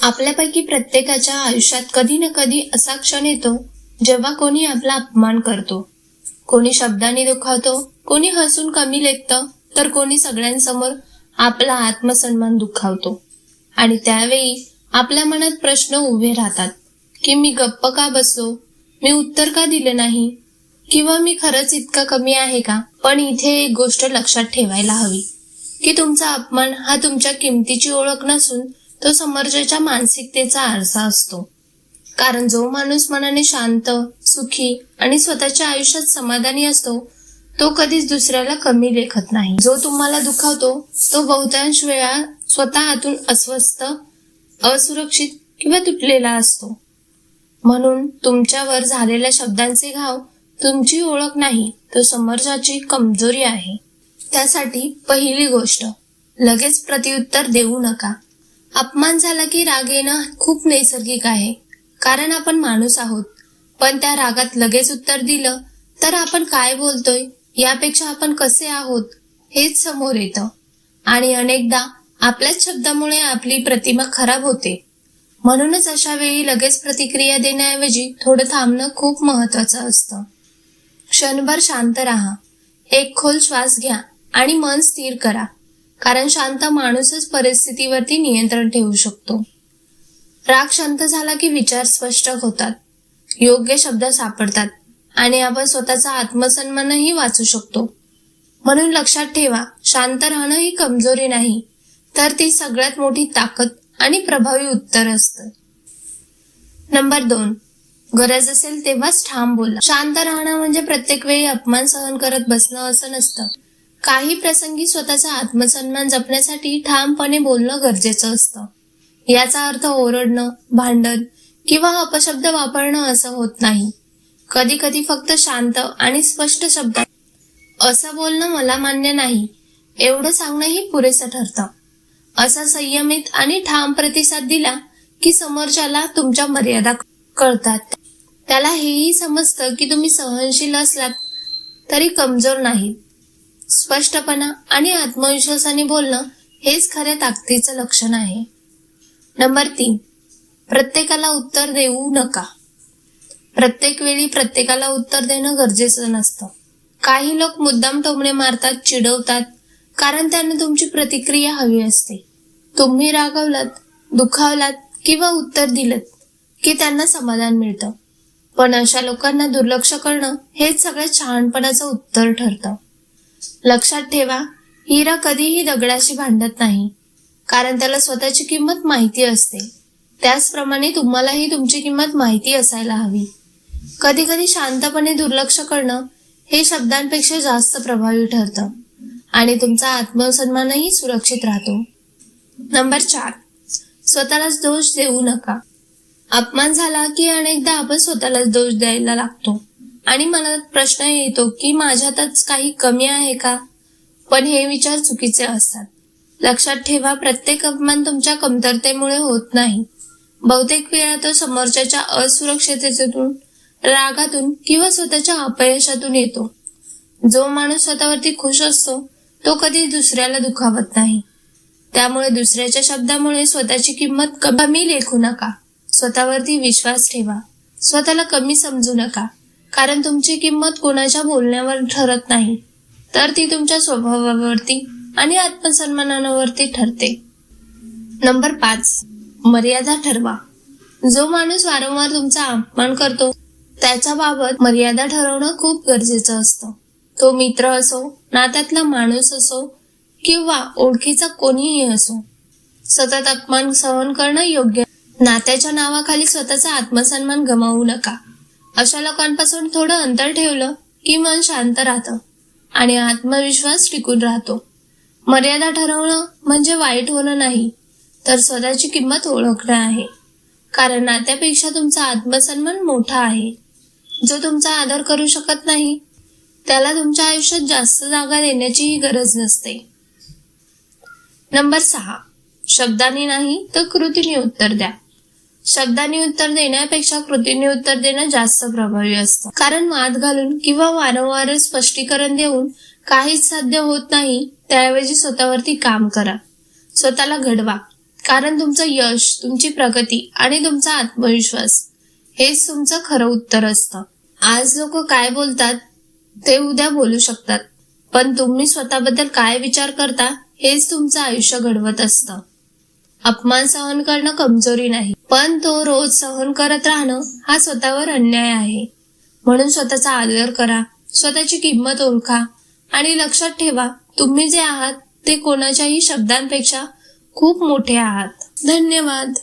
आपल्यापैकी प्रत्येकाच्या आयुष्यात कधी ना कधी असा क्षण येतो जेव्हा कोणी आपला अपमान करतो, कोणी शब्दांनी दुखावतो, कोणी हसून कमी लेखतं, तर कोणी सगळ्यांसमोर आपला आत्मसन्मान दुखावतो. आणि त्यावेळी आपल्या मनात प्रश्न उभे राहतात की मी गप्प का बसलो, मी उत्तर का दिले नाही, किंवा मी खरंच इतका कमी आहे का. पण इथे एक गोष्ट लक्षात ठेवायला हवी की तुमचा अपमान हा तुमच्या किमतीची ओळख नसून तो समोरच्याच्या मानसिकतेचा आरसा असतो. कारण जो माणूस मनाने शांत, सुखी आणि स्वतःच्या आयुष्यात समाधानी असतो तो कधीच दुसऱ्याला कमी लेखत नाही. जो तुम्हाला दुखावतो तो बहुतांश वेळा स्वतः आतून अस्वस्थ, असुरक्षित किंवा तुटलेला असतो. म्हणून तुमच्यावर झालेल्या शब्दांचे घाव तुमची ओळख नाही, तो समोरच्याची कमजोरी आहे. त्यासाठी पहिली गोष्ट, लगेच प्रत्युत्तर देऊ नका. अपमान झाला की राग येणं खूप नैसर्गिक आहे, कारण आपण माणूस आहोत. पण त्या रागात लगेच उत्तर दिलं तर आपण काय बोलतोय यापेक्षा आपण कसे आहोत हेच समोर येतं. आणि अनेकदा आपल्याच शब्दामुळे आपली प्रतिमा खराब होते. म्हणूनच अशा वेळी लगेच प्रतिक्रिया देण्याऐवजी थोडं थांबणं खूप महत्वाचं असतं. क्षणभर शांत राहा, एक खोल श्वास घ्या आणि मन स्थिर करा. कारण शांत माणूसच परिस्थितीवरती नियंत्रण ठेवू शकतो. राग शांत झाला की विचार स्पष्ट होतात, योग्य शब्द सापडतात आणि आपण स्वतःचा आत्मसन्मानही वाचू शकतो. म्हणून लक्षात ठेवा, शांत राहणं ही कमजोरी नाही, तर ती सगळ्यात मोठी ताकद आणि प्रभावी उत्तर असतं. नंबर 2, गरज असेल तेव्हाच ठाम बोला. शांत राहणं म्हणजे प्रत्येक वेळी अपमान सहन करत बसणं असं नसतं. काही प्रसंगी स्वतःचा आत्मसन्मान जपण्यासाठी ठामपणे बोलणं गरजेचं असतं. याचा अर्थ ओरडणं, भांडण किंवा अपशब्द वापरणं असं होत नाही. कधी कधी फक्त शांत आणि स्पष्ट शब्दात असं बोलणं मला मान्य नाही एवढं सांगणंही पुरेसं ठरतं. असा संयमित आणि ठाम प्रतिसाद दिला की समोरच्याला तुमच्या मर्यादा कळतात. त्याला हेही समजतं की तुम्ही सहनशील असलात तरी कमजोर नाही. स्पष्टपणा आणि आत्मविश्वासाने बोलणं हेच खऱ्या ताकदीचं लक्षण आहे. नंबर 3, प्रत्येकाला उत्तर देऊ नका. प्रत्येक वेळी प्रत्येकाला उत्तर देणं गरजेचं नसतं. काही लोक मुद्दाम टोमणे मारतात, चिडवतात, कारण त्यांना तुमची प्रतिक्रिया हवी असते. तुम्ही रागवलात, दुखावलात किंवा उत्तर दिलत की त्यांना समाधान मिळतं. पण अशा लोकांना दुर्लक्ष करणं हेच सगळ्यात शहाणपणाचं उत्तर ठरतं. लक्षात ठेवा, हिरा कधीही दगडाशी भांडत नाही, कारण त्याला स्वतःची किंमत माहिती असते. त्याचप्रमाणे तुम्हालाही तुमची किंमत माहिती असायला हवी. कधी कधी शांतपणे दुर्लक्ष करणं हे शब्दांपेक्षा जास्त प्रभावी ठरतं आणि तुमचा आत्मसन्मानही सुरक्षित राहतो. नंबर 4, स्वतःलाच दोष देऊ नका. अपमान झाला की अनेकदा आपण स्वतःलाच दोष द्यायला लागतो आणि मनात प्रश्न येतो की माझ्यातच काही कमी आहे का. पण हे विचार चुकीचे असतात. लक्षात ठेवा, प्रत्येक अपमान तुमच्या कमतरतेमुळे होत नाही. बहुतेक वेळा तो समोरच्याच्या असुरक्षिततेतून, रागातून किंवा स्वतःच्या अपयशातून येतो. जो माणूस स्वतःवरती खुश असतो तो कधी दुसऱ्याला दुखावत नाही. त्यामुळे दुसऱ्याच्या शब्दामुळे स्वतःची किंमत कमी लेखू नका. स्वतःवरती विश्वास ठेवा. स्वतःला कमी समजू नका, कारण तुमची किंमत कोणाच्या बोलण्यावर ठरत नाही, तर ती तुमच्या स्वभावावरती आणि आत्मसन्मानावरती ठरते. नंबर 5, मर्यादा ठरवा. जो माणूस वारंवार तुमचा अपमान करतो त्याच्या बाबत मर्यादा ठरवणं खूप गरजेचं असतं. तो मित्र असो, नात्यातला माणूस असो किंवा ओळखीचा कोणीही असो. सतत अपमान सहन करणं योग्य. नात्याच्या नावाखाली स्वतःचा आत्मसन्मान गमावू नका. अशा लोकांपासून थोडं अंतर ठेवलं की मन शांत राहतं आणि आत्मविश्वास टिकून राहतो. मर्यादा ठरवणं म्हणजे वाईट होणं नाही, तर स्वतःची किंमत ओळखणं आहे. कारण नात्यापेक्षा तुमचा आत्मसन्मान मोठा आहे. जो तुमचा आदर करू शकत नाही त्याला तुमच्या आयुष्यात जास्त जागा देण्याचीही गरज नसते. नंबर 6, शब्दांनी नाही तर कृतीने उत्तर द्या. शब्दांनी उत्तर देण्यापेक्षा कृतीने उत्तर देणं जास्त प्रभावी असतं. कारण वाद घालून किंवा वारंवार स्पष्टीकरण देऊन काहीच साध्य होत नाही. त्याऐवजी स्वतःवरती काम करा, स्वतःला घडवा. कारण तुमचं यश, तुमची प्रगती आणि तुमचा आत्मविश्वास हेच तुमचं खरं उत्तर असतं. आज लोक काय बोलतात ते उद्या बोलू शकतात, पण तुम्ही स्वतःबद्दल काय विचार करता हेच तुमचं आयुष्य घडवत असतं. अपमान सहन करणं कमजोरी नाही, पण तो रोज सहन करत राहणं हा स्वतःवर अन्याय आहे. म्हणून स्वतःचा आदर करा, स्वतःची किंमत ओळखा आणि लक्षात ठेवा, तुम्ही जे आहात ते कोणाच्याही शब्दांपेक्षा खूप मोठे आहात. धन्यवाद.